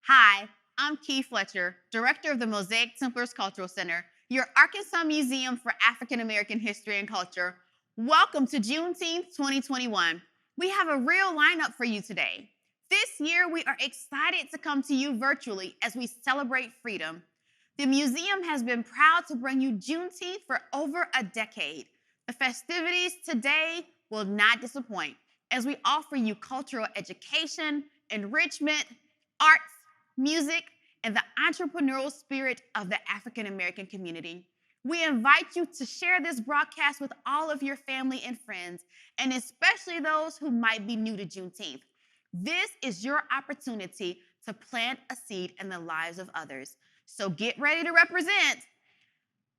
Hi, I'm Key Fletcher, Director of the Mosaic Templars Cultural Center, your Arkansas Museum for African American History and Culture. Welcome to Juneteenth 2021. We have a real lineup for you today. This year, we are excited to come to you virtually as we celebrate freedom. The museum has been proud to bring you Juneteenth for over a decade. The festivities today will not disappoint as we offer you cultural education, enrichment, arts, music, and the entrepreneurial spirit of the African American community. We invite you to share this broadcast with all of your family and friends, and especially those who might be new to Juneteenth. This is your opportunity to plant a seed in the lives of others. So get ready to represent.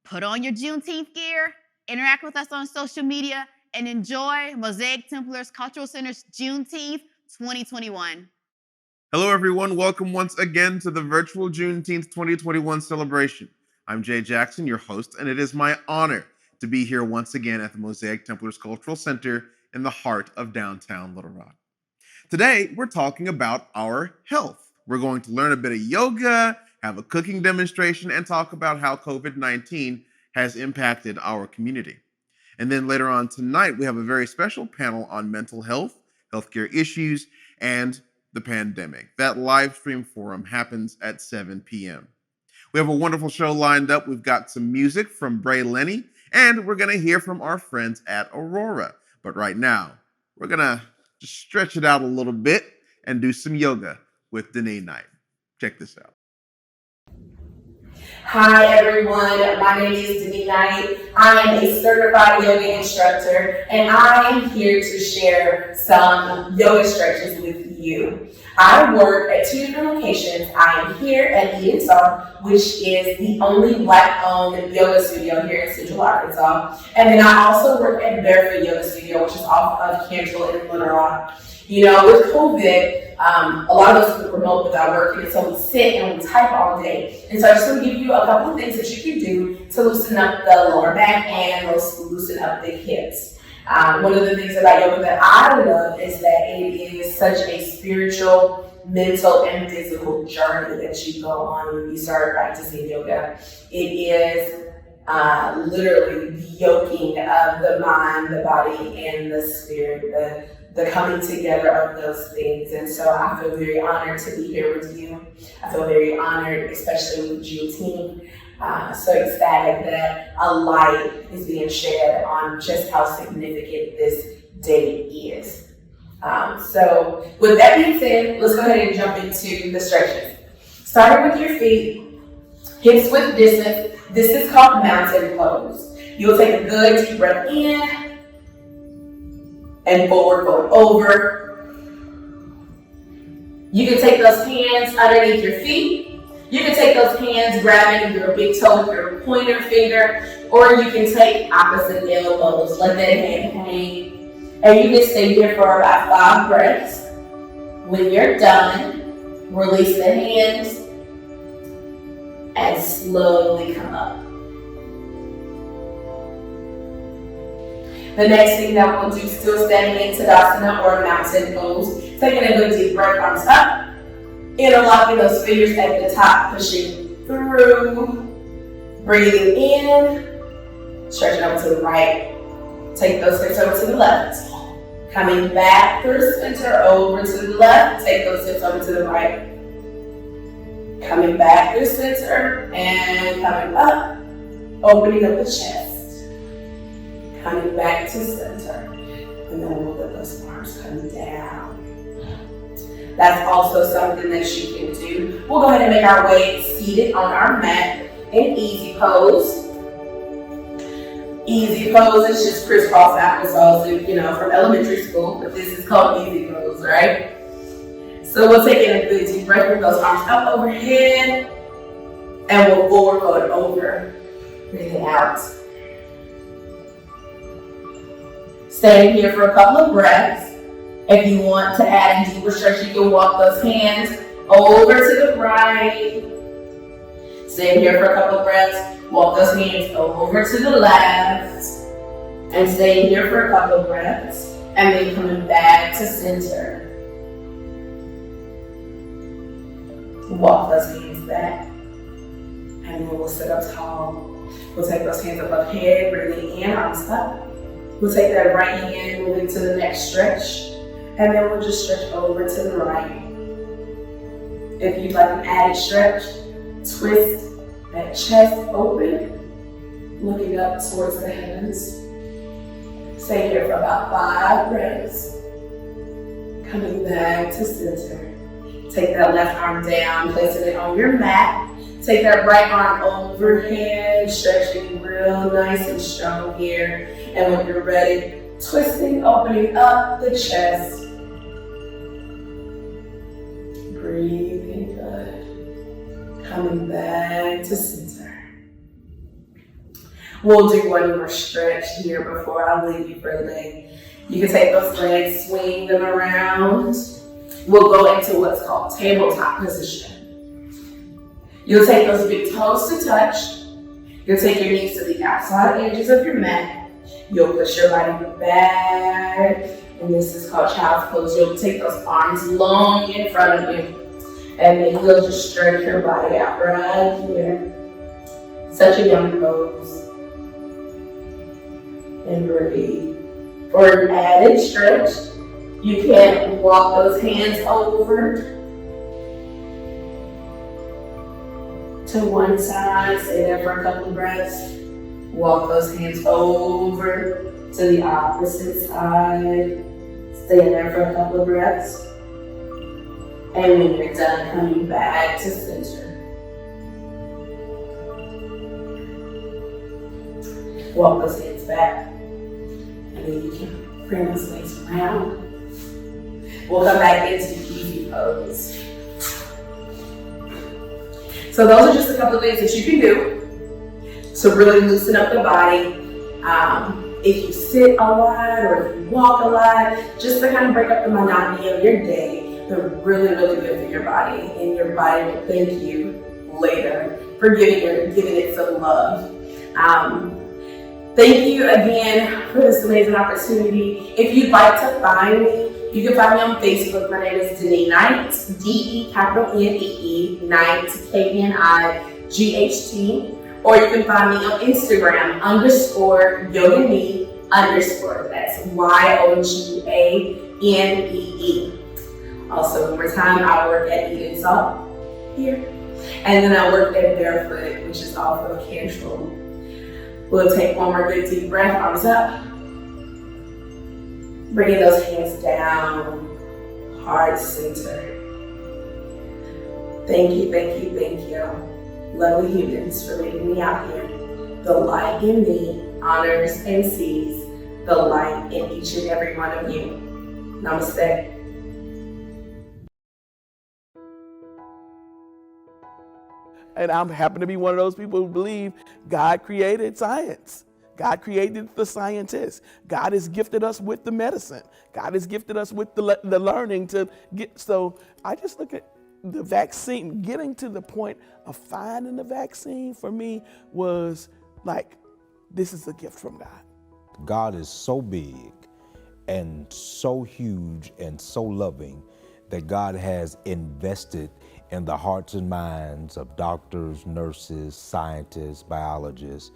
Put on your Juneteenth gear, interact with us on social media, and enjoy Mosaic Templars Cultural Center's Juneteenth 2021. Hello, everyone. Welcome once again to the virtual Juneteenth 2021 celebration. I'm Jay Jackson, your host, and it is my honor to be here once again at the Mosaic Templars Cultural Center in the heart of downtown Little Rock. Today, we're talking about our health. We're going to learn a bit of yoga, have a cooking demonstration, and talk about how COVID-19 has impacted our community. And then later on tonight, we have a very special panel on mental health, healthcare issues, and the pandemic. That live stream forum happens at 7 p.m. We have a wonderful show lined up. We've got some music from Bray Lenny, and we're going to hear from our friends at Aurora. But right now, we're going to just stretch it out a little bit and do some yoga with Danae Knight. Check this out. Hi everyone, my name is Danae Knight. I am a certified yoga instructor and I am here to share some yoga stretches with you. I work at two different locations. I am here at ESR, which is the only Black-owned yoga studio here in Central Arkansas. And then I also work at Barefoot Yoga Studio, which is off of Cantrell in Little Rock. You know, with COVID, a lot of us are remote without working, and so we sit and we type all day. And so I just want to give you a couple of things that you can do to loosen up the lower back and loosen up the hips. One of the things about yoga that I love is that it is such a spiritual, mental, and physical journey that you go on when you start practicing yoga. It is literally the yoking of the mind, the body, and the spirit, the coming together of those things. And so I feel very honored to be here with you. I feel very honored, especially with Juneteenth. So ecstatic that a light is being shed on just how significant this day is. So with that being said, let's go ahead and jump into the stretches. Starting with your feet, hips width distance. This is called mountain pose. You'll take a good deep breath in and forward fold over. You can take those hands underneath your feet. You can take those hands grabbing your big toe with your pointer finger, or you can take opposite elbows. Let that hand hang. And you can stay here for about 5 breaths. When you're done, release the hands and slowly come up. The next thing that we'll do, still standing in Tadasana or mountain pose, taking a good deep breath, arms up, interlocking those fingers at the top, pushing through, breathing in, stretching over to the right, take those hips over to the left, coming back through center, over to the left, take those hips over to the right, coming back through center, and coming up, opening up the chest. Coming back to center, and then we'll let those arms come down. That's also something that you can do. We'll go ahead and make our way seated on our mat in easy pose. Easy pose is just crisscross applesauce, you know, from elementary school, but this is called easy pose, right? So we'll take in a good deep breath with those arms up overhead, and we'll forward fold over, breathing out. Staying here for a couple of breaths. If you want to add a deeper stretch, you can walk those hands over to the right. Stay here for a couple of breaths. Walk those hands over to the left. And stay here for a couple of breaths. And then coming back to center. Walk those hands back. And then we'll sit up tall. We'll take those hands above head, breathing in, arms up. We'll take that right hand, moving to the next stretch. And then we'll just stretch over to the right. If you'd like an added stretch, twist that chest open, looking up towards the heavens. Stay here for about 5 breaths. Coming back to center. Take that left arm down, placing it on your mat. Take that right arm overhead, stretching real nice and strong here. And when you're ready, twisting, opening up the chest. Breathing good. Coming back to center. We'll do one more stretch here before I leave you for the day. You can take those legs, swing them around. We'll go into what's called tabletop position. You'll take those big toes to touch. You'll take your knees to the outside edges of your mat. You'll push your body back, and this is called child's pose. You'll take those arms long in front of you, and then you'll just stretch your body out right here. Such a yummy pose. And breathe. For an added stretch, you can walk those hands over to one side, stay there for a couple of breaths. Walk those hands over to the opposite side, stay there for a couple of breaths. And when you're done, coming back to center. Walk those hands back, and then you can bring those legs around. We'll come back into easy pose. So those are just a couple of things that you can do to really loosen up the body. If you sit a lot or if you walk a lot, just to kind of break up the monotony of your day, they're really, really good for your body. And your body will thank you later for giving it some love. Thank you again for this amazing opportunity. If you'd like to find me, you can find me on Facebook. My name is Denee Knight, DENEE, Knight, KNIGHT. Or you can find me on Instagram, _yoganee_. That's YOGANEE. Also, one more time, I work at Eden Salt here. And then I work at Barefoot, which is off of Cantrell. We'll take one more good deep breath, arms up. Bringing those hands down, heart center. Thank you, thank you, thank you. Lovely humans for leading me out here. The light in me honors and sees the light in each and every one of you. Namaste. And I happen to be one of those people who believe God created science. God created the scientists. God has gifted us with the medicine. God has gifted us with the learning to get. So I just look at the vaccine, getting to the point of finding the vaccine for me was like, this is a gift from God. God is so big and so huge and so loving that God has invested in the hearts and minds of doctors, nurses, scientists, biologists,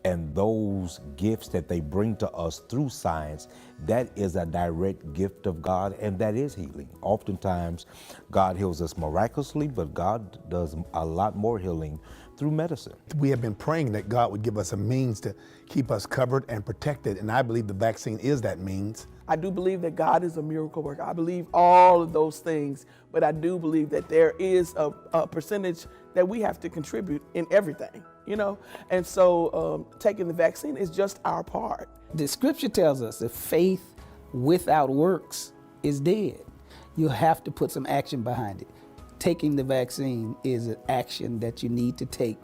and those gifts that they bring to us through science, that is a direct gift of God, and that is healing. Oftentimes, God heals us miraculously, but God does a lot more healing through medicine. We have been praying that God would give us a means to keep us covered and protected, and I believe the vaccine is that means. I do believe that God is a miracle worker. I believe all of those things, but I do believe that there is a percentage that we have to contribute in everything, you know? And so taking the vaccine is just our part. The scripture tells us that faith without works is dead. You have to put some action behind it. Taking the vaccine is an action that you need to take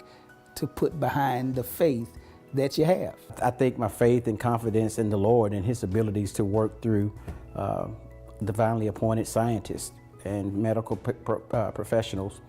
to put behind the faith that you have. I think my faith and confidence in the Lord and His abilities to work through divinely appointed scientists and medical professionals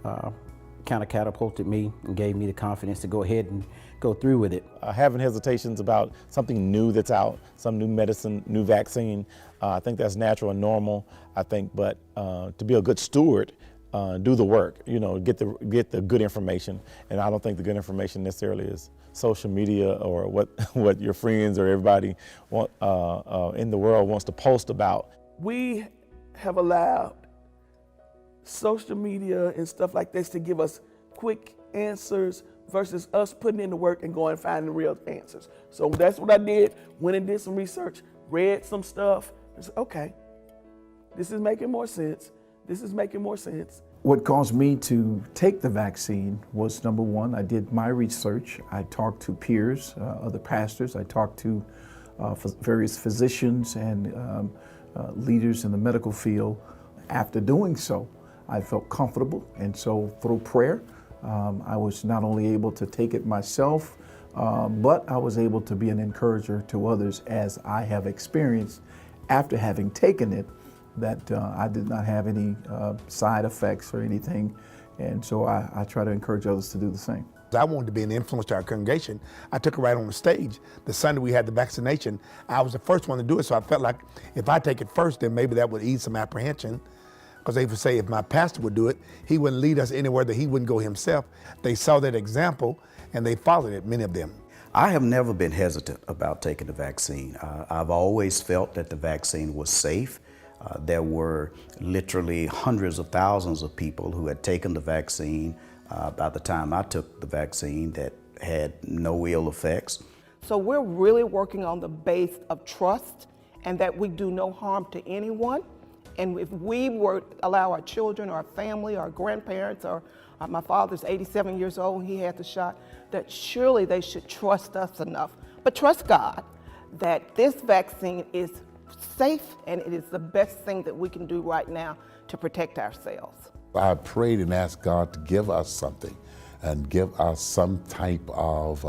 kind of catapulted me and gave me the confidence to go ahead and go through with it. Having hesitations about something new that's out, some new medicine, new vaccine, I think that's natural and normal, I think, but to be a good steward do the work, get the good information. And I don't think the good information necessarily is social media or what your friends or everybody in the world wants to post about. We have allowed social media and stuff like this to give us quick answers versus us putting in the work and going and finding real answers. So that's what I did, went and did some research, read some stuff, and said, okay, this is making more sense. This is making more sense. What caused me to take the vaccine was, number one, I did my research. I talked to peers, other pastors. I talked to various physicians and leaders in the medical field. After doing so, I felt comfortable, and so through prayer, I was not only able to take it myself, but I was able to be an encourager to others, as I have experienced after having taken it, that I did not have any side effects or anything. And so I try to encourage others to do the same. I wanted to be an influence to our congregation. I took it right on the stage. The Sunday we had the vaccination, I was the first one to do it, so I felt like if I take it first, then maybe that would ease some apprehension. Because they would say if my pastor would do it, he wouldn't lead us anywhere that he wouldn't go himself. They saw that example and they followed it, many of them. I have never been hesitant about taking the vaccine. I've always felt that the vaccine was safe. There were literally hundreds of thousands of people who had taken the vaccine by the time I took the vaccine that had no ill effects. So we're really working on the base of trust and that we do no harm to anyone. And if we were allow our children, our family, our grandparents, or my father's 87 years old, he had the shot, that surely they should trust us enough, but trust God, that this vaccine is safe and it is the best thing that we can do right now to protect ourselves. I prayed and asked God to give us something and give us some type of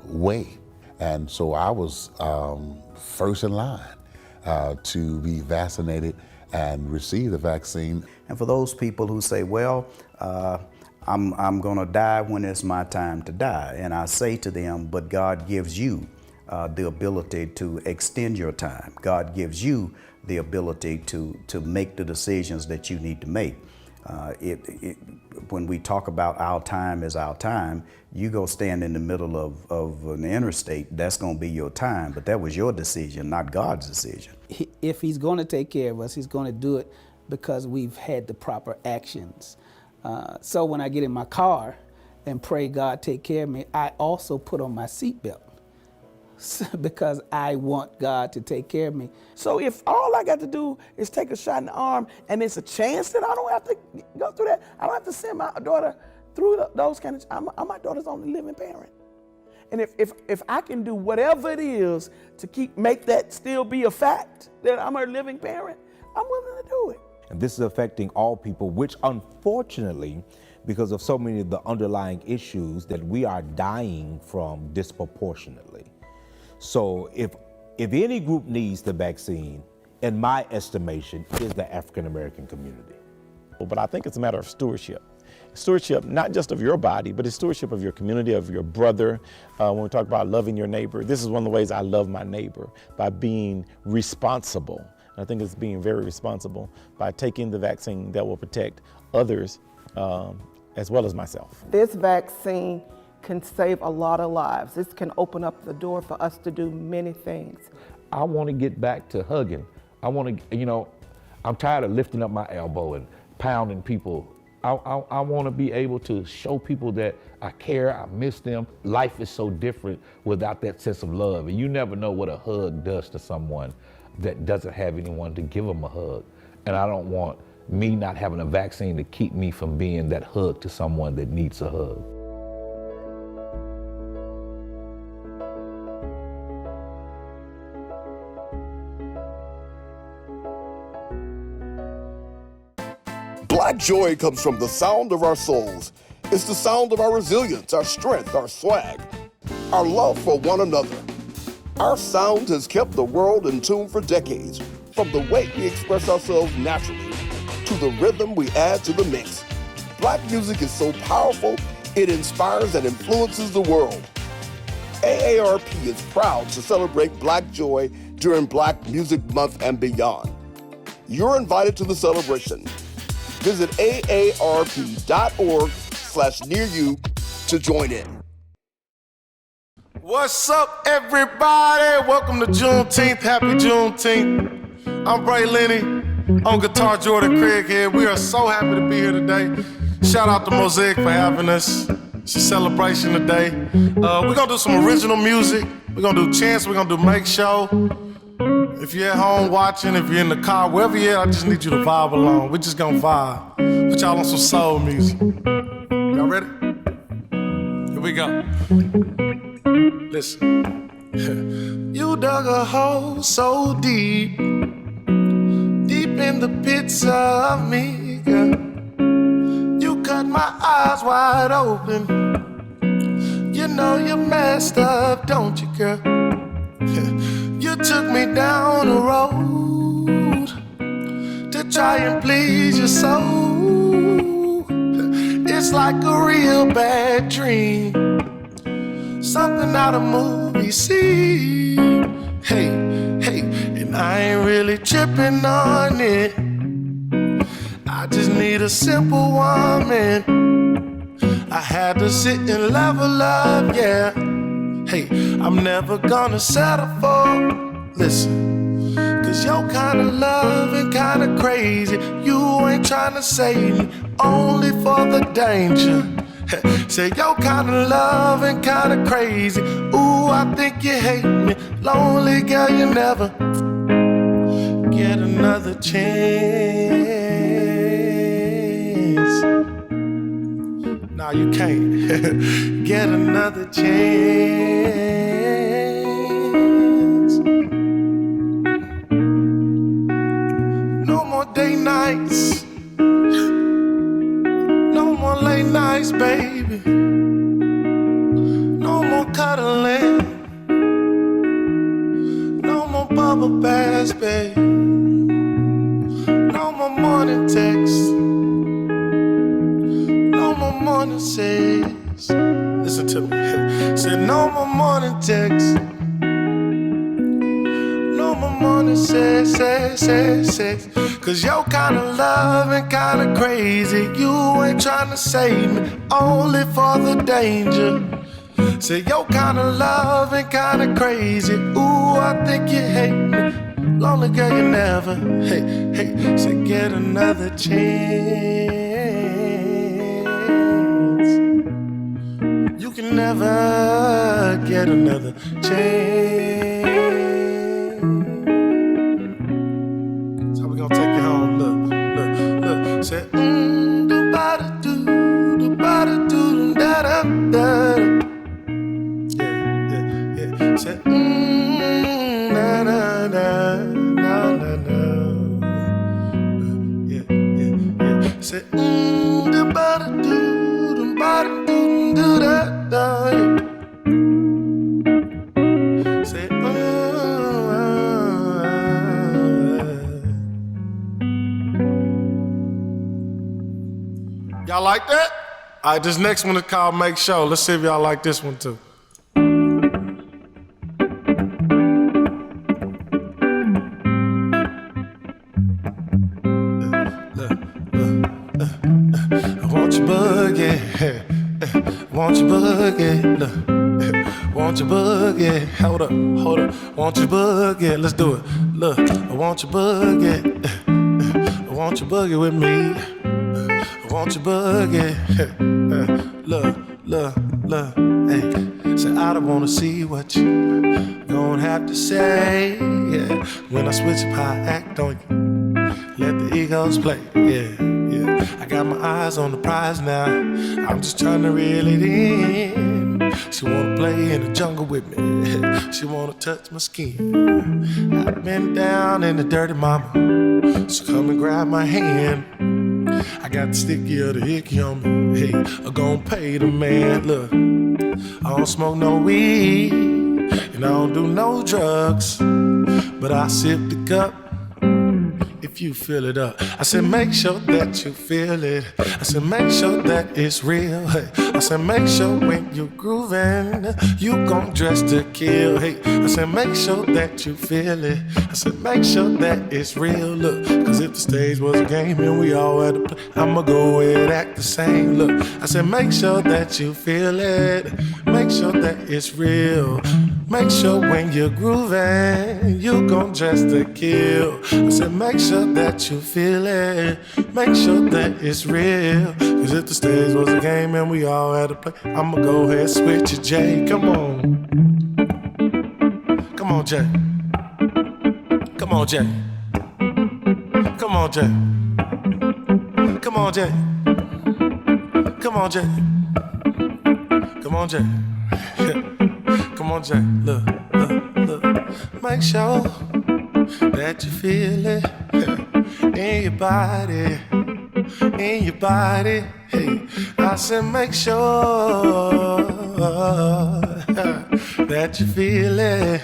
way. And so I was first in line to be vaccinated and receive the vaccine. And for those people who say, well, I'm gonna die when it's my time to die. And I say to them, but God gives you the ability to extend your time. God gives you the ability to make the decisions that you need to make. When we talk about our time is our time, you go stand in the middle of an interstate, that's gonna be your time, but that was your decision, not God's decision. If he's gonna take care of us, he's gonna do it because we've had the proper actions. So when I get in my car and pray God take care of me, I also put on my seatbelt because I want God to take care of me. So if all I got to do is take a shot in the arm and it's a chance that I don't have to go through that, I don't have to send my daughter through those kind of, my daughter's only living parent. And if I can do whatever it is to make that still be a fact that I'm her living parent, I'm willing to do it. And this is affecting all people, which unfortunately, because of so many of the underlying issues, that we are dying from disproportionately. So if any group needs the vaccine, in my estimation, is the African American community. But I think it's a matter of stewardship. Stewardship, not just of your body, but it's stewardship of your community, of your brother. When we talk about loving your neighbor, this is one of the ways I love my neighbor, by being responsible. I think it's being very responsible by taking the vaccine that will protect others as well as myself. This vaccine can save a lot of lives. This can open up the door for us to do many things. I want to get back to hugging. I want to, I'm tired of lifting up my elbow and pounding people. I want to be able to show people that I care, I miss them. Life is so different without that sense of love. And you never know what a hug does to someone that doesn't have anyone to give them a hug. And I don't want me not having a vaccine to keep me from being that hug to someone that needs a hug. Black joy comes from the sound of our souls. It's the sound of our resilience, our strength, our swag, our love for one another. Our sound has kept the world in tune for decades, from the way we express ourselves naturally to the rhythm we add to the mix. Black music is so powerful, it inspires and influences the world. AARP is proud to celebrate Black joy during Black Music Month and beyond. You're invited to the celebration. Visit aarp.org/nearyou to join in. What's up, everybody? Welcome to Juneteenth. Happy Juneteenth. I'm Bray Lenny. On guitar, Jordan Craig here. We are so happy to be here today. Shout out to Mosaic for having us. It's a celebration today. We're gonna do some original music. We're gonna do chants. We're gonna do make show. If you're at home watching, if you're in the car, wherever you're at, I just need you to vibe along. We're just gonna vibe. Put y'all on some soul music. Y'all ready? Here we go. Listen. You dug a hole so deep, deep in the pits of me, girl. You cut my eyes wide open. You know you messed up, don't you, girl? You took me down the road to try and please your soul. It's like a real bad dream, something out of movie scene. Hey, hey, and I ain't really tripping on it. I just need a simple woman. I had to sit and level up, yeah. Hey, I'm never gonna settle for, listen, cause your kind of love and kind of crazy. You ain't trying to save me, only for the danger. Say your kind of love and kind of crazy. Ooh, I think you hate me. Lonely girl, you never get another chance. Nah, you can't get another chance. No more day nights, no more late nights, baby. No more cuddling, no more bubble baths, baby. No more morning texts, no more morning sex. Listen to me. Said no more morning texts, no more morning sex, sex, sex, sex. Cause your kind of love and kind of crazy. You ain't trying to save me, only for the danger. Say your kind of love and kind of crazy. Ooh, I think you hate me. Lonely girl, you never, hey, hey, say get another chance. You can never get another chance. So we gonna take you home. Look, look, look. Say do ba da do da da da. Yeah, yeah, yeah. Say na na na na na na. Yeah, yeah, yeah. Say da ba da do da da. Say y'all like that? All right, this next one is called Make Show. Let's see if y'all like this one too. Want your boogie, want your boogie, want your boogie, hold up, want your boogie, let's do it, look, I want your boogie, I want your boogie with me, I want your boogie, look, hey, say I don't wanna see what you gonna have to say, yeah, when I switch up how I act on you, let the egos play, yeah. I got my eyes on the prize now. I'm just trying to reel it in. She wanna play in the jungle with me. She wanna touch my skin. I've been down in the dirty mama, so come and grab my hand. I got the sticky or the hickey on me. Hey, I'm gonna pay the man. Look, I don't smoke no weed and I don't do no drugs, but I sip the cup if you feel it up. I said, make sure that you feel it. I said, make sure that it's real. Hey, I said, make sure when you're grooving, you gon' dress to kill. Hey, I said, make sure that you feel it. I said, make sure that it's real. Look, cause if the stage was a game and we all had to play, I'ma go and act the same. Look, I said, make sure that you feel it. Make sure that it's real. Make sure when you're grooving, you gon' dress to kill. I said, make sure that you feel it. Make sure that it's real. Cause if the stage was a game and we all had to play, I'ma go ahead and switch it, Jay. Come on. Come on, Jay. Come on, Jay. Come on, Jay. Come on, Jay. Come on, Jay. Come on, Jay. Come on, Jay. Look, look, look. Make sure that you feel it in your body, in your body. Hey, I said, make sure that you feel it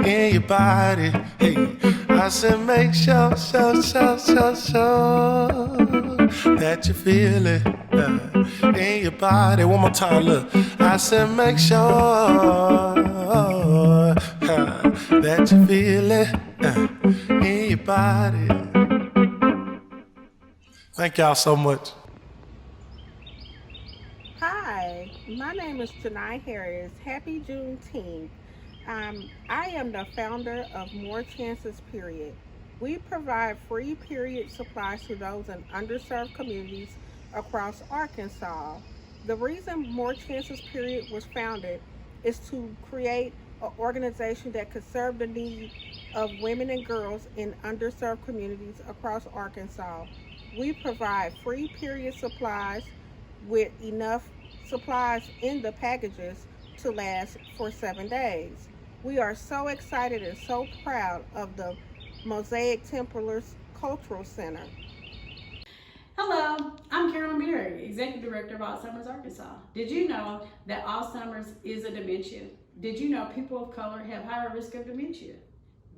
in your body. Hey, I said, make sure that you feel it in your body. One more time, look. I said, make sure that you feel it in your body. Thank y'all so much. Hi, my name is Janai Harris. Happy Juneteenth. I am the founder of More Chances Period. We provide free period supplies to those in underserved communities across Arkansas. The reason More Chances Period was founded is to create an organization that could serve the needs of women and girls in underserved communities across Arkansas. We provide free period supplies with enough supplies in the packages to last for 7 days. We are so excited and so proud of the Mosaic Templars Cultural Center. Hello, I'm Carolyn Berry, Executive Director of Alzheimer's Arkansas. Did you know that Alzheimer's is a dementia? Did you know people of color have higher risk of dementia?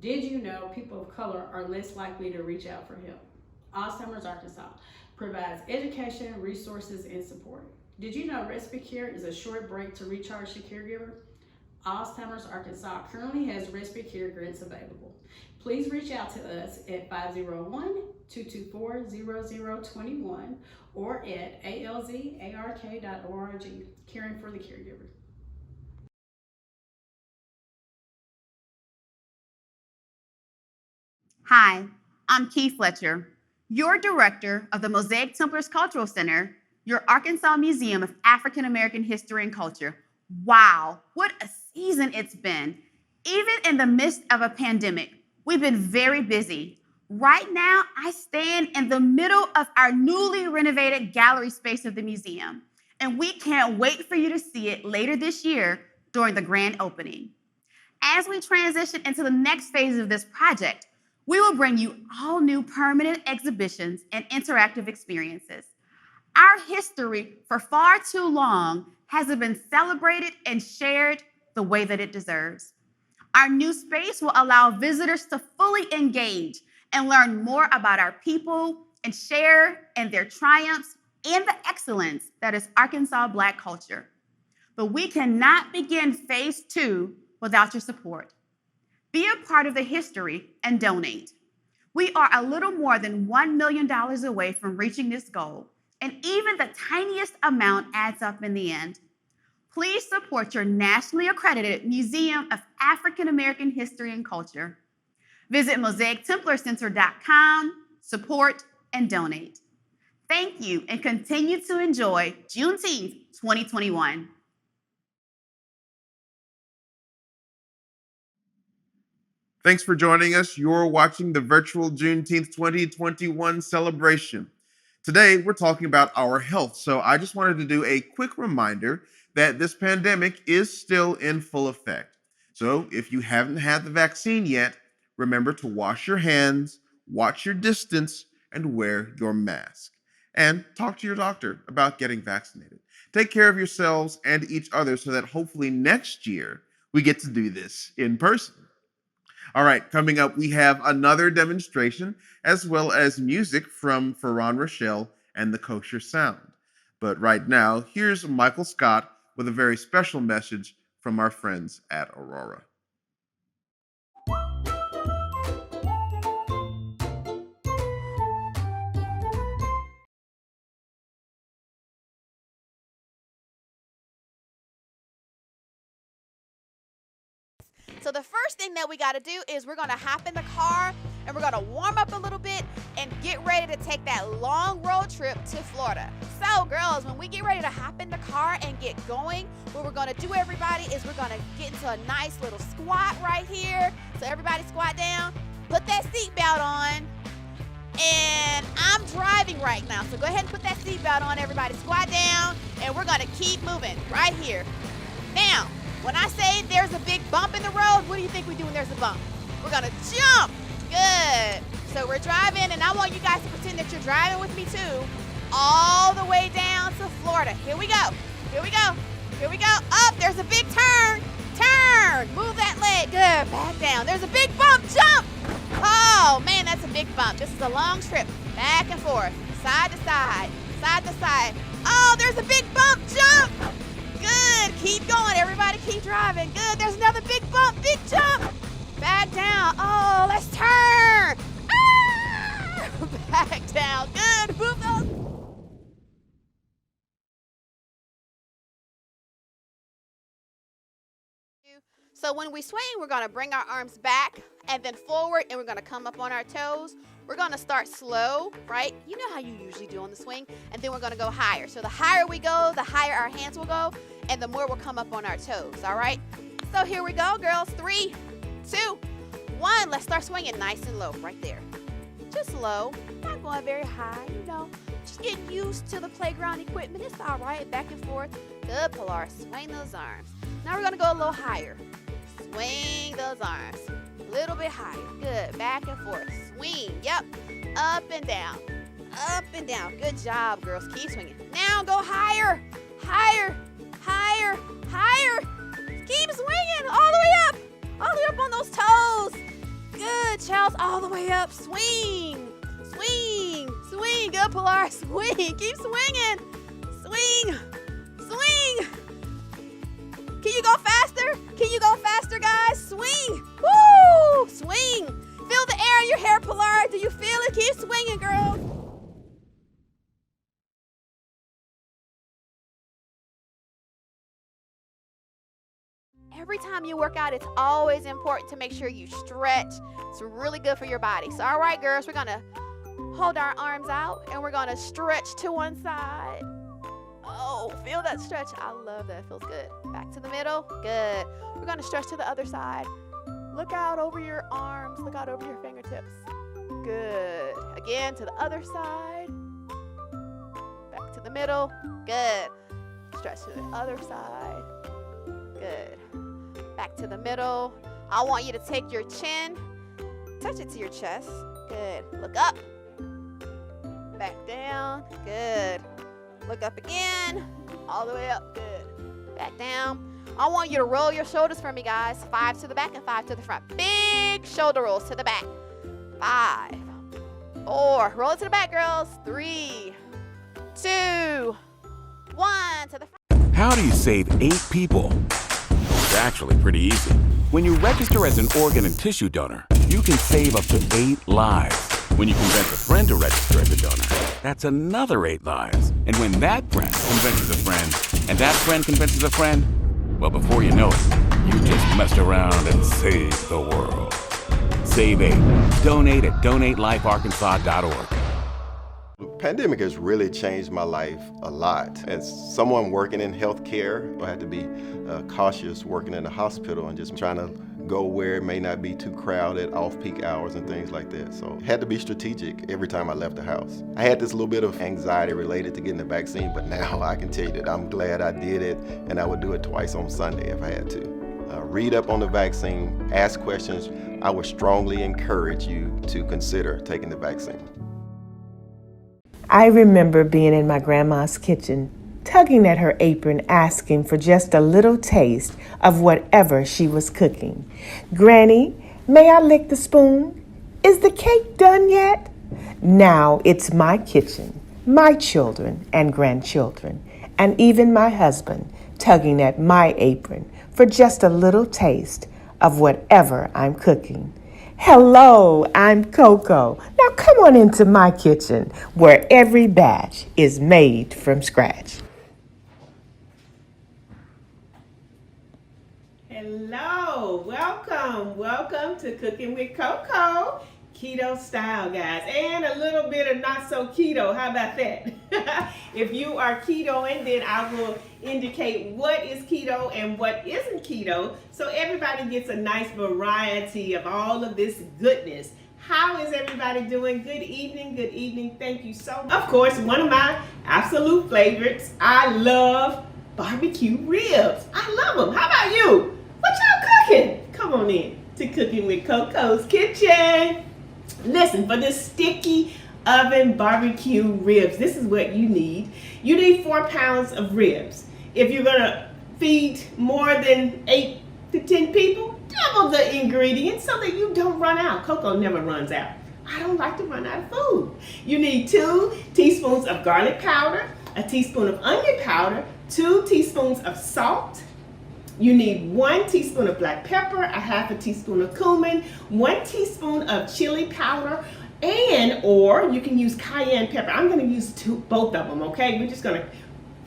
Did you know people of color are less likely to reach out for help? Alzheimer's Arkansas provides education, resources, and support. Did you know Respite Care is a short break to recharge your caregiver? Alzheimer's Arkansas currently has Respite Care grants available. Please reach out to us at 501-224-0021 or at alzark.org, caring for the caregiver. Hi, I'm Keith Fletcher, your director of the Mosaic Templars Cultural Center, your Arkansas Museum of African American History and Culture. Wow, what a season it's been. Even in the midst of a pandemic, we've been very busy. Right now, I stand in the middle of our newly renovated gallery space of the museum, and we can't wait for you to see it later this year during the grand opening. As we transition into the next phase of this project, we will bring you all new permanent exhibitions and interactive experiences. Our history for far too long hasn't been celebrated and shared the way that it deserves. Our new space will allow visitors to fully engage and learn more about our people and share in their triumphs and the excellence that is Arkansas Black culture. But we cannot begin phase 2 without your support. Be a part of the history and donate. We are a little more than $1 million away from reaching this goal, and even the tiniest amount adds up in the end. Please support your nationally accredited Museum of African American History and Culture. Visit MosaicTemplarCenter.com, support, and donate. Thank you, and continue to enjoy Juneteenth 2021. Thanks for joining us. You're watching the virtual Juneteenth 2021 celebration. Today, we're talking about our health, so I just wanted to do a quick reminder that this pandemic is still in full effect. So if you haven't had the vaccine yet, remember to wash your hands, watch your distance, and wear your mask. And talk to your doctor about getting vaccinated. Take care of yourselves and each other so that hopefully next year we get to do this in person. All right, coming up, we have another demonstration as well as music from Ferran Rochelle and the Kosher Sound. But right now, here's Michael Scott with a very special message from our friends at Aurora. So the first thing that we got to do is we're going to hop in the car and we're going to warm up a little bit and get ready to take that long road trip to Florida. So girls, when we get ready to hop in the car and get going, what we're going to do, everybody, is we're going to get into a nice little squat right here. So everybody squat down, put that seatbelt on, and I'm driving right now. So go ahead and put that seatbelt on, everybody squat down, and we're going to keep moving right here. Now, when I say there's a big bump in the road, what do you think we do when there's a bump? We're gonna jump. Good. So we're driving, and I want you guys to pretend that you're driving with me too, all the way down to Florida. Here we go. Here we go. Here we go. Up, there's a big turn. Turn. Move that leg. Good. Back down. There's a big bump. Jump. Oh, man, that's a big bump. This is a long trip. Back and forth. Side to side. Side to side. Oh, there's a big bump. Jump. Good. Keep going. Everybody keep driving. Good. There's another big bump. Big jump. Back down. Oh, let's turn. Ah! Back down. Good. Move those. So when we swing, we're going to bring our arms back and then forward, and we're going to come up on our toes. We're going to start slow, right? You know how you usually do on the swing, and then we're going to go higher. So the higher we go, the higher our hands will go, and the more we'll come up on our toes, all right? So here we go, girls. 3, 2, 1. Let's start swinging nice and low right there. Just low, not going very high, you know. Just getting used to the playground equipment. It's all right. Back and forth. Good, Pilar. Swing those arms. Now we're going to go a little higher. Swing those arms. A little bit higher. Good. Back and forth. Swing. Yep. Up and down. Up and down. Good job, girls. Keep swinging. Now go higher. Higher. Higher. Higher. Keep swinging. All the way up. All the way up on those toes. Good, Charles. All the way up. Swing. Swing. Swing. Good, Pilar. Swing. Keep swinging. Swing. Swing. Can you go faster? Can you go faster, guys? Swing. Woo! Swing. Feel the air in your hair, Pilar. Do you feel it? Keep swinging, girl. Every time you work out, it's always important to make sure you stretch. It's really good for your body. So, all right, girls, we're going to hold our arms out, and we're going to stretch to one side. Oh, feel that stretch. I love that. It feels good. Back to the middle. Good. We're going to stretch to the other side. Look out over your arms. Look out over your fingertips. Good. Again, to the other side. Back to the middle. Good. Stretch to the other side. Good. Back to the middle. I want you to take your chin, touch it to your chest. Good. Look up. Back down. Good. Look up again. All the way up. Good. Back down. I want you to roll your shoulders for me, guys. 5 to the back and 5 to the front. Big shoulder rolls to the back. 5, 4. Roll it to the back, girls. 3, 2, 1. To the front. How do you save 8 people? It's actually pretty easy. When you register as an organ and tissue donor, you can save up to 8 lives. When you convince a friend to register as a donor, that's another 8 lives. And when that friend convinces a friend, and that friend convinces a friend, well, before you know it, you just messed around and saved the world. Save 8. Donate at donatelifearkansas.org. The pandemic has really changed my life a lot. As someone working in healthcare, I had to be cautious working in a hospital and just trying to go where it may not be too crowded, off-peak hours and things like that. So I had to be strategic every time I left the house. I had this little bit of anxiety related to getting the vaccine, but now I can tell you that I'm glad I did it, and I would do it twice on Sunday if I had to. Read up on the vaccine, ask questions. I would strongly encourage you to consider taking the vaccine. I remember being in my grandma's kitchen tugging at her apron, asking for just a little taste of whatever she was cooking. "Granny, may I lick the spoon? Is the cake done yet?" Now it's my kitchen, my children and grandchildren, and even my husband tugging at my apron for just a little taste of whatever I'm cooking. Hello, I'm Coco. Now come on into my kitchen where every batch is made from scratch. Hello, welcome to Cooking with Coco, keto style, guys, and a little bit of not so keto. How about that? If you are ketoing, then I will indicate what is keto and what isn't keto, so everybody gets a nice variety of all of this goodness. How is everybody doing? Good evening. Thank you so much. Of course, one of my absolute favorites, I love barbecue ribs. I love them. How about you? What y'all cooking? Come on in to Cooking with Coco's Kitchen. Listen, for this sticky oven barbecue ribs, this is what you need. You need 4 pounds of ribs. If you're gonna feed more than 8 to 10 people, double the ingredients so that you don't run out. Coco never runs out. I don't like to run out of food. You need 2 teaspoons of garlic powder, a teaspoon of onion powder, 2 teaspoons of salt. You need 1 teaspoon of black pepper, a half a teaspoon of cumin, 1 teaspoon of chili powder, or you can use cayenne pepper. I'm gonna use both of them, okay? We're just gonna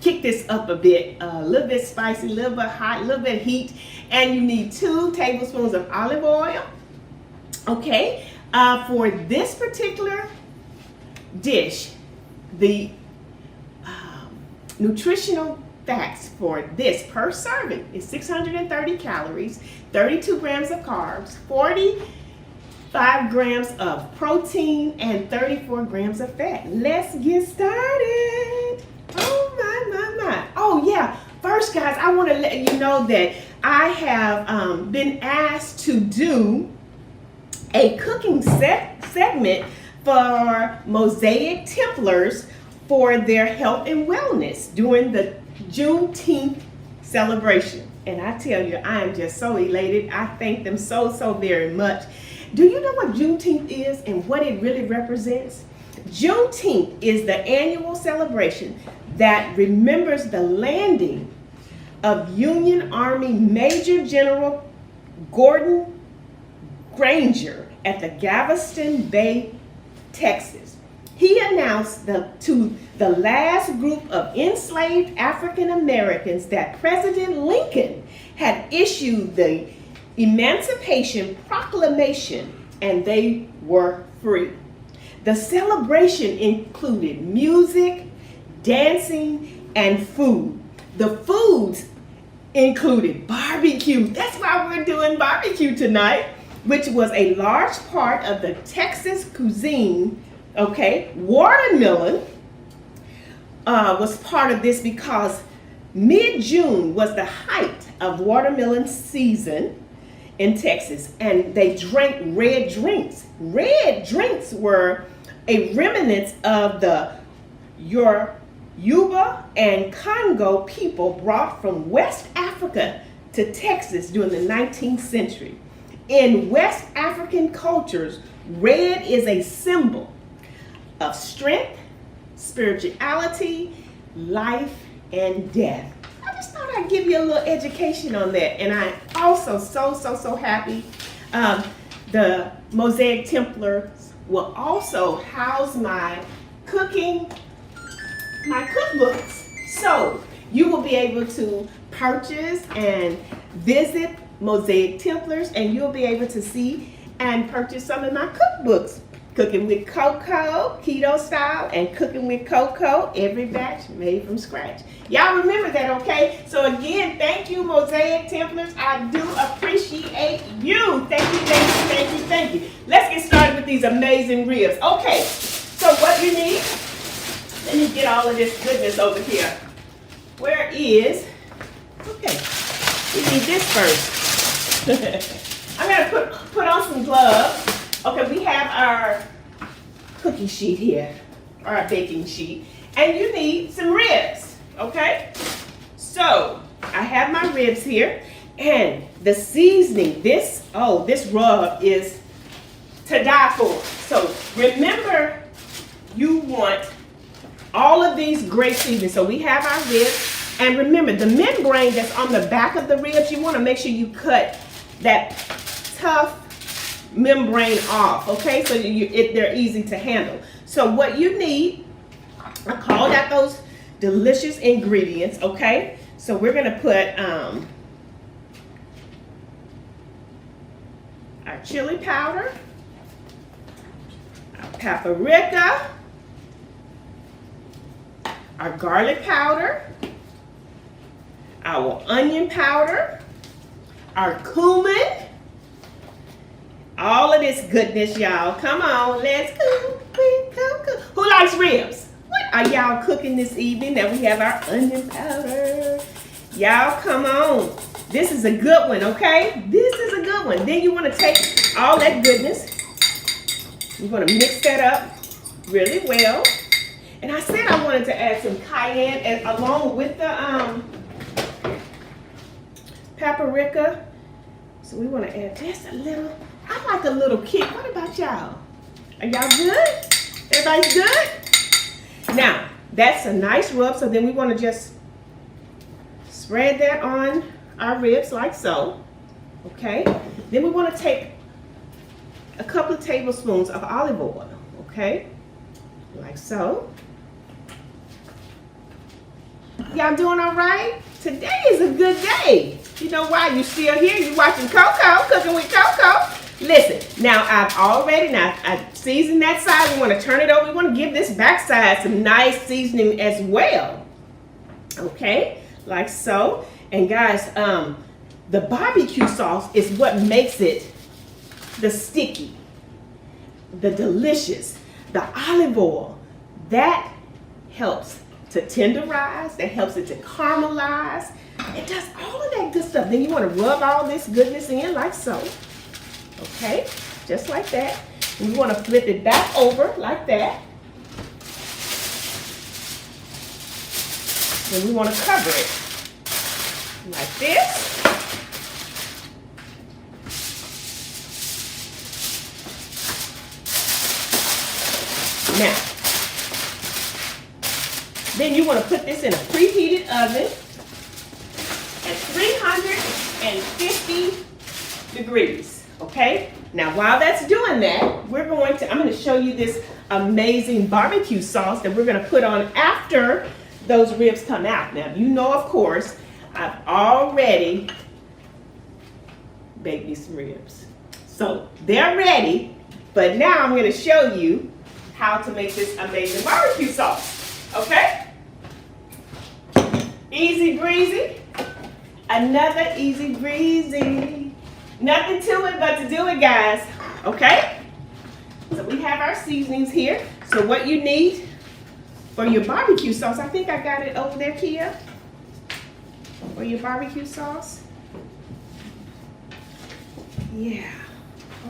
kick this up a bit, a little bit spicy, a little bit hot, a little bit heat. And you need 2 tablespoons of olive oil, okay? For this particular dish, the nutritional facts for this per serving is 630 calories, 32 grams of carbs, 45 grams of protein, and 34 grams of fat. Let's get started. Oh my. Oh yeah, first guys, I want to let you know that I have been asked to do a cooking segment for Mosaic Templars for their health and wellness during the Juneteenth celebration. And I tell you, I am just so elated. I thank them so very much. Do you know what Juneteenth is and what it really represents? Juneteenth is the annual celebration that remembers the landing of Union Army Major General Gordon Granger at the Galveston Bay, Texas. He announced to the last group of enslaved African Americans that President Lincoln had issued the Emancipation Proclamation and they were free. The celebration included music, dancing, and food. The foods included barbecue. That's why we're doing barbecue tonight, which was a large part of the Texas cuisine. Okay, watermelon was part of this because mid-June was the height of watermelon season in Texas, and they drank red drinks. Red drinks were a remnant of the Yoruba and Congo people brought from West Africa to Texas during the 19th century. In West African cultures, red is a symbol of strength, spirituality, life, and death. I just thought I'd give you a little education on that. And I'm also so happy the Mosaic Templars will also house my cookbooks. So you will be able to purchase and visit Mosaic Templars, and you'll be able to see and purchase some of my cookbooks. Cooking with Coco, keto style, and Cooking with Coco, every batch made from scratch. Y'all remember that, okay? So again, thank you, Mosaic Templars. I do appreciate you. Thank you. Let's get started with these amazing ribs. Okay, so what you need, let me get all of this goodness over here. Where is, okay, we need this first. I'm gonna put on some gloves. Okay, we have our cookie sheet here, or our baking sheet, and you need some ribs. Okay? So, I have my ribs here, and the seasoning, this rub is to die for. So, remember, you want all of these great seasonings. So, we have our ribs, and remember, the membrane that's on the back of the ribs, you want to make sure you cut that tough membrane off, okay? So they're easy to handle. So what you need, I called out those delicious ingredients, okay? So we're gonna put our chili powder, our paprika, our garlic powder, our onion powder, our cumin, all of this goodness, y'all. Come on, let's cook. Who likes ribs? What are y'all cooking this evening that we have our onion powder? Y'all, come on. This is a good one, okay? This is a good one. Then you want to take all that goodness. You're going to mix that up really well. And I said I wanted to add some cayenne and along with the paprika. So we want to add just a little. I like a little kick. What about y'all? Are y'all good? Everybody's good? Now, that's a nice rub. So then we want to just spread that on our ribs like so. Okay? Then we want to take a couple of tablespoons of olive oil. Okay? Like so. Y'all doing all right? Today is a good day. You know why? You still here? You watching Coco, Cooking with Coco. Listen, now I seasoned that side. We want to turn it over. We want to give this back side some nice seasoning as well. Okay, like so. And guys, the barbecue sauce is what makes it the sticky, the delicious, the olive oil. That helps to tenderize, that helps it to caramelize. It does all of that good stuff. Then you want to rub all this goodness in like so. Okay, just like that. And you want to flip it back over like that. Then we want to cover it like this. Now, then you want to put this in a preheated oven at 350 degrees. Okay, now while that's doing that, I'm going to show you this amazing barbecue sauce that we're going to put on after those ribs come out. Now, you know, of course, I've already baked me some ribs. So they're ready, but now I'm going to show you how to make this amazing barbecue sauce. Okay? Easy breezy. Another easy breezy. Nothing to it but to do it, guys. Okay? So we have our seasonings here. So what you need for your barbecue sauce, I think I got it over there, Kia. For your barbecue sauce. Yeah.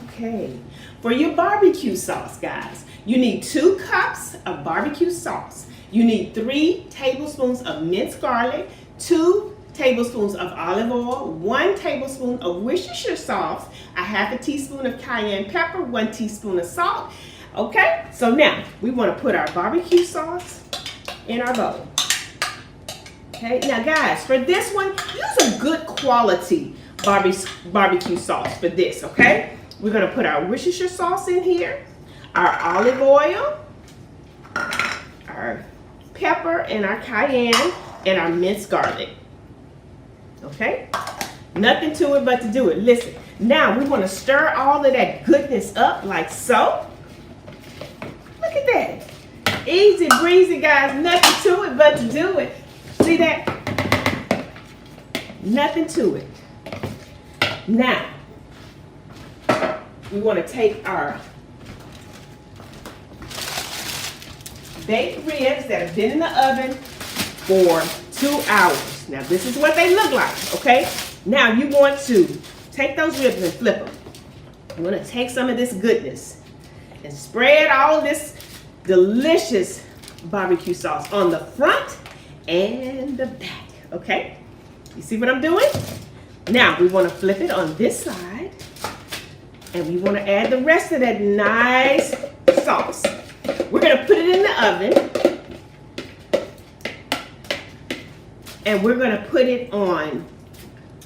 Okay. For your barbecue sauce, guys, you need 2 cups of barbecue sauce. You need 3 tablespoons of minced garlic, 2 tablespoons of olive oil, 1 tablespoon of Worcestershire sauce, a half a teaspoon of cayenne pepper, 1 teaspoon of salt. Okay, so now we want to put our barbecue sauce in our bowl. Okay, now guys, for this one, use a good quality barbecue sauce for this, okay? We're going to put our Worcestershire sauce in here, our olive oil, our pepper and our cayenne, and our minced garlic. Okay? Nothing to it but to do it. Listen, now we want to stir all of that goodness up like so. Look at that. Easy breezy, guys. Nothing to it but to do it. See that? Nothing to it. Now, we want to take our baked ribs that have been in the oven for 2 hours. Now, this is what they look like, okay? Now, you want to take those ribs and flip them. You want to take some of this goodness and spread all this delicious barbecue sauce on the front and the back, okay? You see what I'm doing? Now we want to flip it on this side, and we want to add the rest of that nice sauce. We're going to put it in the oven, and we're going to put it on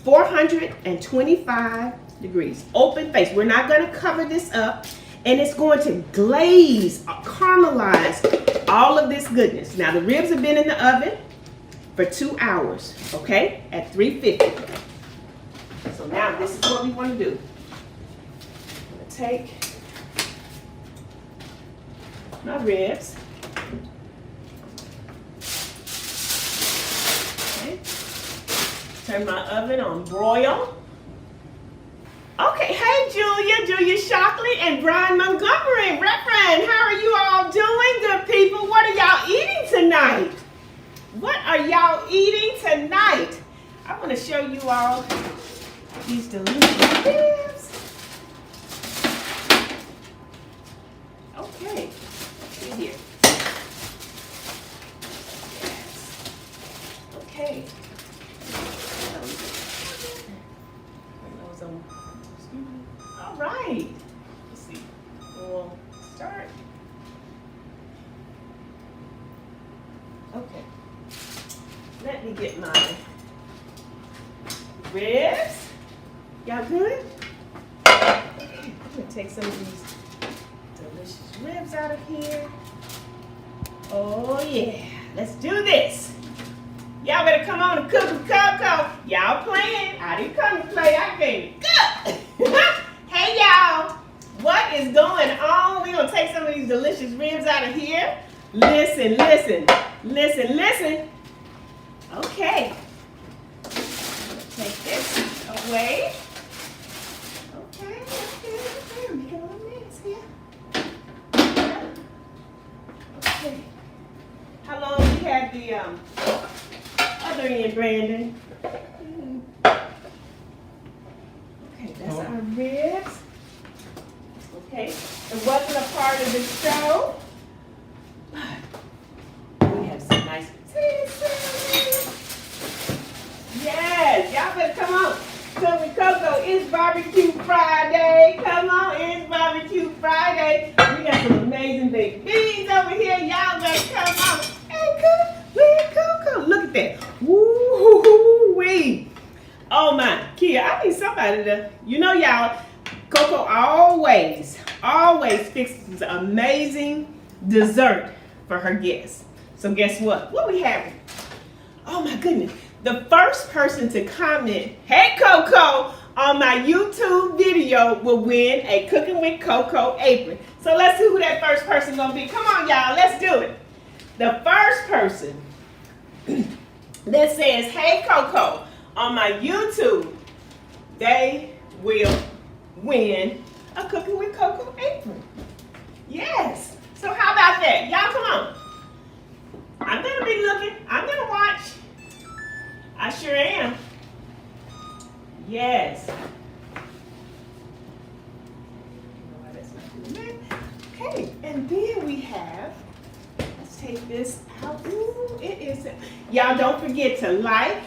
425 degrees, open face. We're not going to cover this up, and it's going to glaze, caramelize all of this goodness. Now the ribs have been in the oven for 2 hours, okay, at 350. So now this is what we want to do. I'm going to take my ribs. Okay. Turn my oven on broil. Okay, hey Julia Shockley and Brian Montgomery. Reverend, how are you all doing, good people? What are y'all eating tonight? What are y'all eating tonight? I want to show you all these delicious ribs. Okay, see here. Yes. Okay. All right. Let's see. We'll start. Okay. Let me get my ribs. Y'all good? Okay. I'm gonna take some of these delicious ribs out of here. Oh yeah. Let's do this. Y'all better come on and cook with Coco. Y'all playing. I didn't come to play. I came to cook. Hey y'all. What is going on? We're going to take some of these delicious ribs out of here. Listen. Okay. Take this away. Okay. We got a mix here. Okay. How long we had the other end, Brandon? Okay, that's our ribs. Okay, it wasn't a part of the show, but we have some nice potatoes. Yes, y'all better come on. Cook with Coco, it's Barbecue Friday. Come on, it's Barbecue Friday. We got some amazing baked beans over here. Y'all better come on and cook with Coco. Look at that. Woo-wee. Oh my, Kia, I need somebody to, y'all, Coco always fixes amazing dessert for her guests. So guess what? What we having? Oh my goodness. The first person to comment, "Hey Coco," on my YouTube video will win a Cooking with Coco apron. So let's see who that first person gonna be. Come on, y'all, let's do it. The first person that says, "Hey Coco," on my YouTube, they will win a Cooking with Coco apron. Yes. So how about that? Y'all come on. I'm gonna be looking. I'm gonna watch. I sure am. Yes. Okay, and then we have, let's take this out. Ooh, it is. Y'all don't forget to like,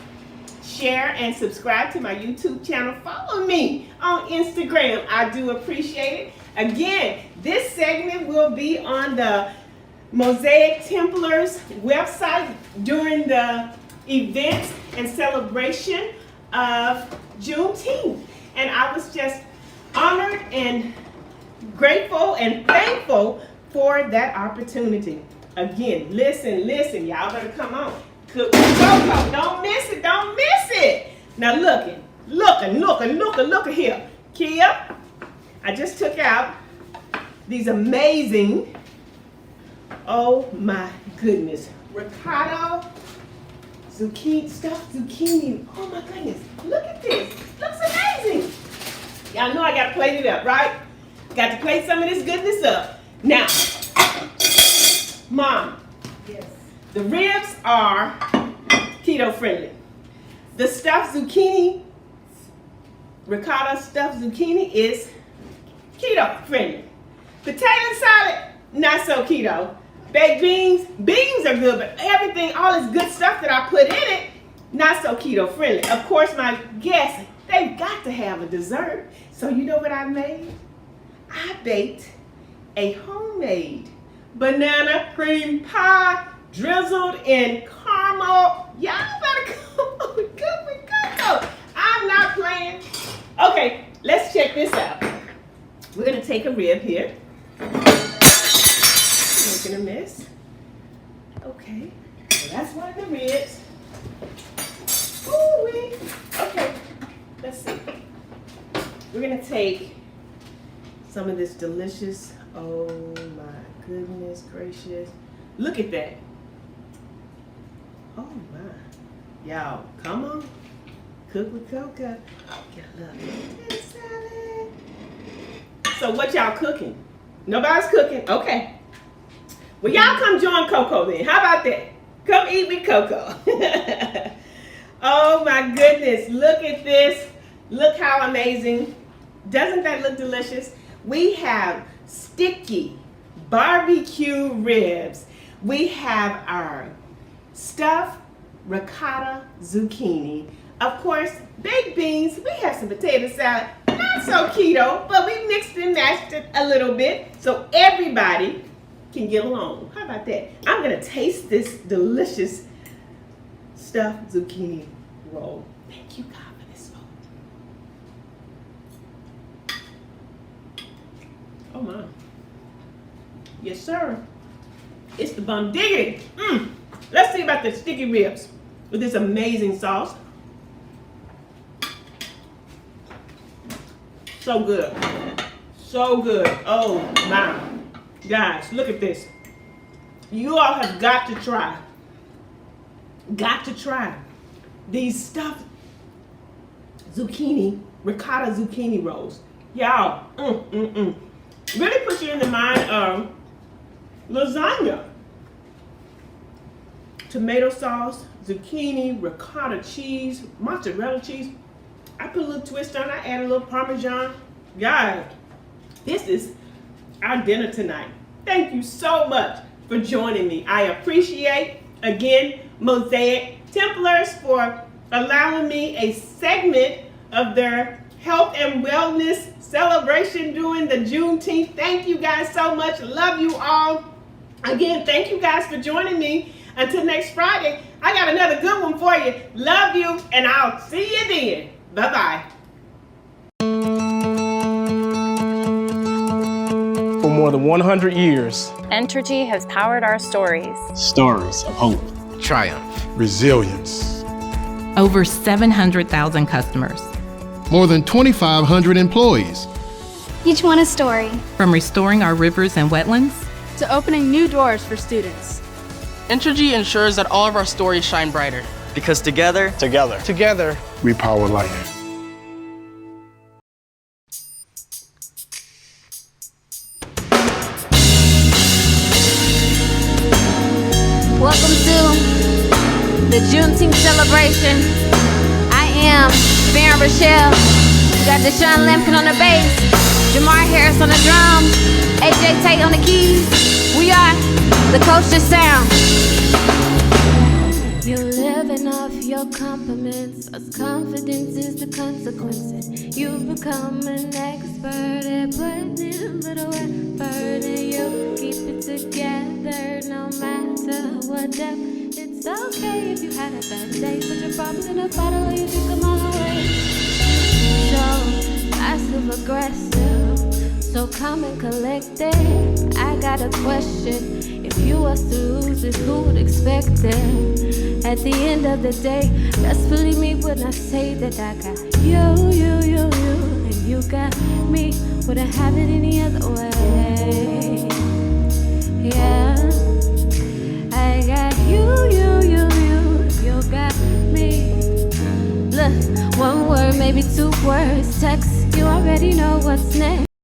share, and subscribe to my YouTube channel. Follow me on Instagram. I do appreciate it. Again, this segment will be on the Mosaic Templars website during the events and celebration of Juneteenth. And I was just honored and grateful and thankful for that opportunity. Again, listen, y'all better come on. Cook with Coco. Don't miss it. Now look here. Kia, I just took out these amazing, oh my goodness, ricotta, stuffed zucchini. Oh my goodness, look at this. Looks amazing. Y'all know I gotta plate it up, right? Got to plate some of this goodness up. Now, Mom, yes, the ribs are keto friendly. The stuffed zucchini, ricotta stuffed zucchini, is keto friendly. Potato salad, not so keto. baked beans. Beans are good, but everything, all this good stuff that I put in it, not so keto friendly. Of course, my guests, they've got to have a dessert. So you know what I made? I baked a homemade banana cream pie drizzled in caramel. Y'all better come on with cocoa. I'm not playing. Okay, let's check this out. We're gonna take a rib here. Making a mess. Okay, so that's one of the ribs. Ooh-wee. Okay, let's see. We're gonna take some of this delicious, oh my goodness gracious. Look at that. Oh my. Y'all, come on. Cook with cocoa. Get a little potato salad. So what y'all cooking? Nobody's cooking? Okay. Well, y'all come join Coco then. How about that? Come eat with Coco. Oh my goodness. Look at this. Look how amazing. Doesn't that look delicious? We have sticky barbecue ribs. We have our stuffed ricotta zucchini. Of course, baked beans. We have some potato salad. Not so keto, but we mixed and matched it a little bit so everybody can get along. How about that? I'm gonna taste this delicious stuffed zucchini roll. Thank you, God, for this food. Oh my. Yes, sir. It's the bum diggity. Let's see about the sticky ribs with this amazing sauce. So good. So good. Oh my. Guys, look at this. You all have got to try. Got to try these stuffed zucchini, ricotta zucchini rolls. Y'all, really put you in the mind of lasagna. Tomato sauce, zucchini, ricotta cheese, mozzarella cheese. I put a little twist on it. I add a little Parmesan. Guys, this is our dinner tonight. Thank you so much for joining me. I appreciate, again, Mosaic Templars for allowing me a segment of their health and wellness celebration during the Juneteenth. Thank you guys so much. Love you all. Again, thank you guys for joining me. Until next Friday, I got another good one for you. Love you, and I'll see you then. Bye-bye. For more than 100 years, Entergy has powered our stories. Stories of hope, triumph, resilience. Over 700,000 customers. More than 2,500 employees. Each one a story. From restoring our rivers and wetlands to opening new doors for students. Entergy ensures that all of our stories shine brighter. Because together, we power life. Welcome to the Juneteenth celebration. I am Baron Rochelle. We got Deshaun Lampkin on the bass, Jamar Harris on the drums, AJ Tate on the keys. We are the Culture Sound. You're living off your compliments, as confidence is the consequence. You've become an expert at putting in a little effort, and you keep it together no matter what depth. It's okay if you had a bad day, put your problems in a bottle and you drink them all away. So passive aggressive, so calm and collected. I got a question. If you was to lose it, who would expect it? At the end of the day, best believe me when I say that I got you, and you got me. Wouldn't have it any other way. Yeah, I got you got me. Look, one word, maybe two words, text, you already know what's next.